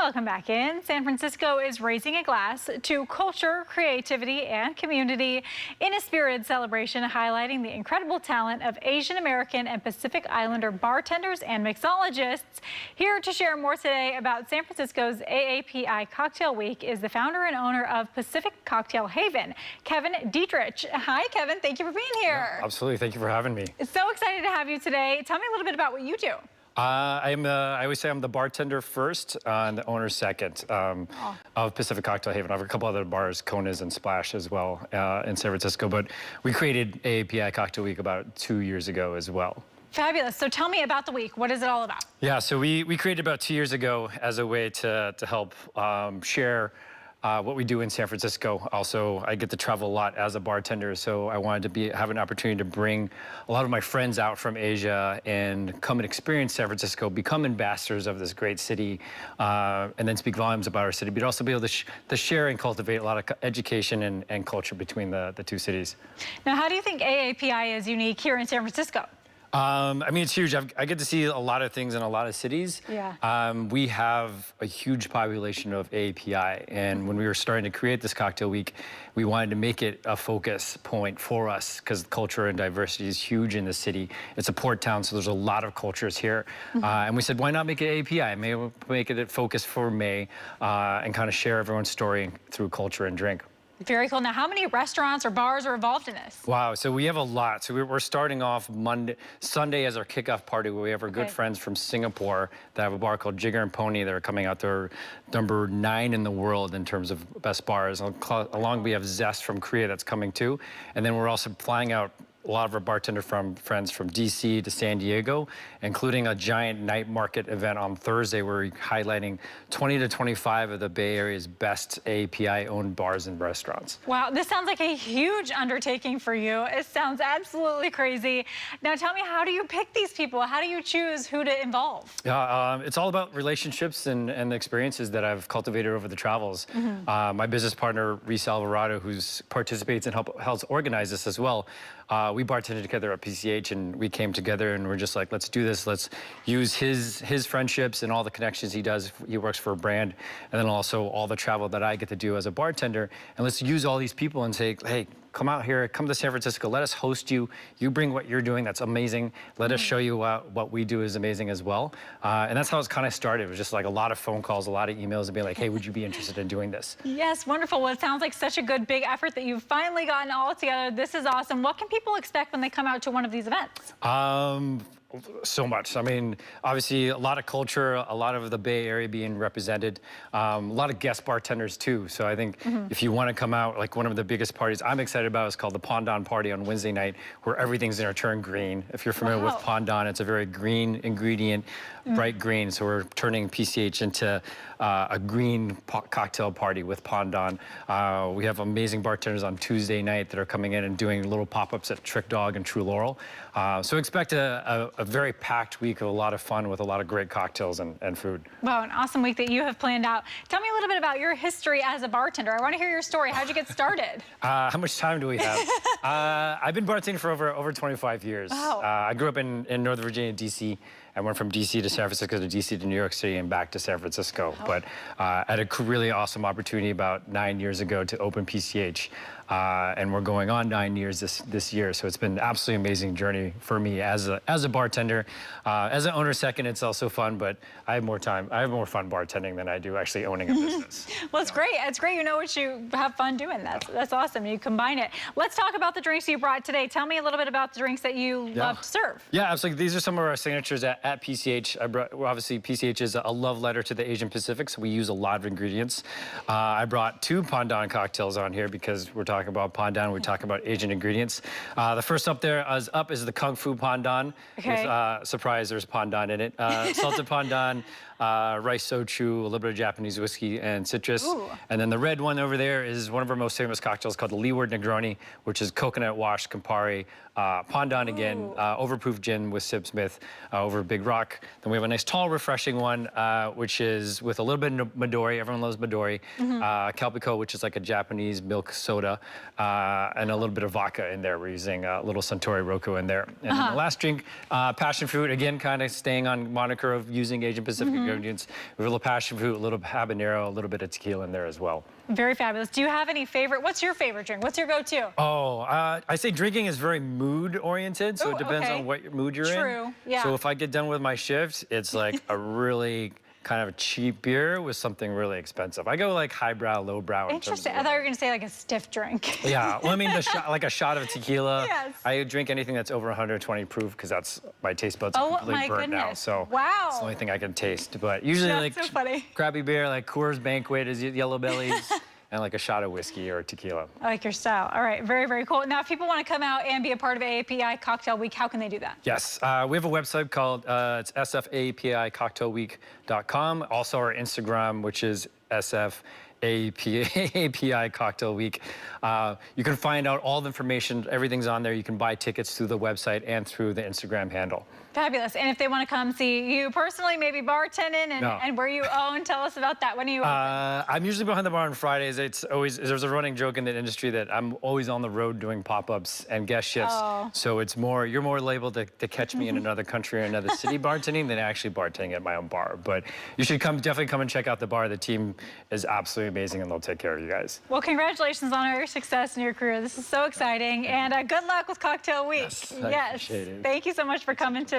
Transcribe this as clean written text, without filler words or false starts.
Welcome back in. San Francisco is raising a glass to culture, creativity, and community in a spirited celebration highlighting the incredible talent of Asian American and Pacific Islander bartenders and mixologists. Here to share more today about San Francisco's AAPI Cocktail Week is the founder and owner of Pacific Cocktail Haven, Kevin Dietrich. Hi, Kevin. Thank you for being here. Yeah, absolutely. Thank you for having me. So excited to have you today. Tell me a little bit about what you do. I always say I'm the bartender first and the owner second of Pacific Cocktail Haven. I have a couple other bars, Kona's and Splash as well in San Francisco, but we created AAPI Cocktail Week about 2 years ago as well. Fabulous. So tell me about the week. What is it all about? Yeah, so we created about 2 years ago as a way to help share what we do in San Francisco. Also, I get to travel a lot as a bartender, so I wanted to have an opportunity to bring a lot of my friends out from Asia and come and experience San Francisco, become ambassadors of this great city, and then speak volumes about our city, but also be able to share and cultivate a lot of education and culture between the two cities. Now, how do you think AAPI is unique here in San Francisco? I mean, it's huge. I get to see a lot of things in a lot of cities. Yeah. We have a huge population of AAPI, and when we were starting to create this cocktail week, we wanted to make it a focus point for us because culture and diversity is huge in the city. It's a port town, so there's a lot of cultures here. And we said, why not make it AAPI? Maybe make it a focus for May and kind of share everyone's story through culture and drink. Very cool. Now, how many restaurants or bars are involved in this? Wow, so we have a lot. So we're starting off Sunday as our kickoff party, where we have our good friends from Singapore that have a bar called Jigger and Pony that are coming out. They're number 9 in the world in terms of best bars. Along we have Zest from Korea that's coming too. And then we're also flying out a lot of our bartender friends from DC to San Diego, including a giant night market event on Thursday where we're highlighting 20 to 25 of the Bay Area's best AAPI-owned bars and restaurants. Wow, this sounds like a huge undertaking for you. It sounds absolutely crazy. Now tell me, how do you pick these people? How do you choose who to involve? Yeah, it's all about relationships and the experiences that I've cultivated over the travels. My business partner, Reese Alvarado, who participates and helps organize this as well, we bartended together at PCH, and we came together and we're just like, let's do this. Let's use his friendships and all the connections he does. He works for a brand, and then also all the travel that I get to do as a bartender. And let's use all these people and say, hey, come out here, come to San Francisco, let us host you. You bring what you're doing, that's amazing. Let us show you what we do is amazing as well. And that's how it's kind of started. It was just like a lot of phone calls, a lot of emails, and being like, hey, would you be interested in doing this? Yes, wonderful. Well, it sounds like such a good, big effort that you've finally gotten all together. This is awesome. What can people expect when they come out to one of these events? So much. I mean, obviously a lot of culture, a lot of the Bay Area being represented, a lot of guest bartenders too. So I think if you want to come out, like one of the biggest parties I'm excited about is called the Pondon Party on Wednesday night, where everything's going to turn green. If you're familiar with Pondon, it's a very green ingredient, bright green. So we're turning PCH into a green cocktail party with Pondon. We have amazing bartenders on Tuesday night that are coming in and doing little pop-ups at Trick Dog and True Laurel. So expect a very packed week of a lot of fun with a lot of great cocktails and food. Wow, an awesome week that you have planned out. Tell me a little bit about your history as a bartender. I want to hear your story. How'd you get started? How much time do we have? I've been bartending for over 25 years. Wow. I grew up in Northern Virginia, DC. I went from DC to San Francisco to DC to New York City and back to San Francisco. But I had a really awesome opportunity about 9 years ago to open PCH. And we're going on 9 years this year. So it's been an absolutely amazing journey for me as a bartender. As an owner second, it's also fun, but I have more time. I have more fun bartending than I do actually owning a business. Well, it's great. It's great. You know what you have fun doing. That's awesome. You combine it. Let's talk about the drinks you brought today. Tell me a little bit about the drinks that you love to serve. Yeah, absolutely. These are some of our signatures at PCH. Obviously, PCH is a love letter to the Asian Pacific, so we use a lot of ingredients. I brought 2 Pondon cocktails on here because we're talking about Pondon, we're talking about Asian ingredients. The first up is the Kung Fu Pondon. With, surprise, there's Pondon in it. Salted Pondon, rice sochu, a little bit of Japanese whiskey, and citrus. Ooh. And then the red one over there is one of our most famous cocktails called the Leeward Negroni, which is coconut wash Campari, Pondon again, overproof gin with Sip Smith over big rock. Then we have a nice tall, refreshing one, which is with a little bit of Midori. Everyone loves Midori. Calpico, which is like a Japanese milk soda, and a little bit of vodka in there. We're using a little Suntory Roku in there. And then the last drink, passion fruit, again, kind of staying on moniker of using Asian Pacific ingredients. We have a little passion fruit, a little habanero, a little bit of tequila in there as well. Very fabulous. Do you have any favorite? What's your favorite drink? What's your go-to? Oh, I say drinking is very mood-oriented, so it depends on what mood you're in. True, yeah. So if I get done with my shift, it's like a really kind of cheap beer with something really expensive. I go like highbrow, lowbrow. Interesting. I thought you were going to say like a stiff drink. Yeah, well, I mean, like a shot of tequila. Yes. I drink anything that's over 120 proof because that's my taste buds are completely burnt now. So wow. it's the only thing I can taste. But usually That's like so funny. crappy beer, like Coors Banquet is Yellow Bellies. And like a shot of whiskey or tequila. I like your style. All right, very, very cool. Now, if people want to come out and be a part of AAPI Cocktail Week, how can they do that? Yes, we have a website called it's sfaapicocktailweek.com. Also our Instagram, which is sfaapi Cocktail Week. You can find out all the information. Everything's on there. You can buy tickets through the website and through the Instagram handle. Fabulous. And if they want to come see you personally, maybe bartending and where you own, tell us about that. When are you open? I'm usually behind the bar on Fridays. It's always, there's a running joke in the industry that I'm always on the road doing pop-ups and guest shifts. Oh. So it's more, you're more liable to catch me in another country or another city bartending than actually bartending at my own bar. But you should definitely come and check out the bar. The team is absolutely amazing and they'll take care of you guys. Well, congratulations on all your success in your career. This is so exciting. And good luck with Cocktail Week. Yes, I appreciate it. Thank you so much for coming to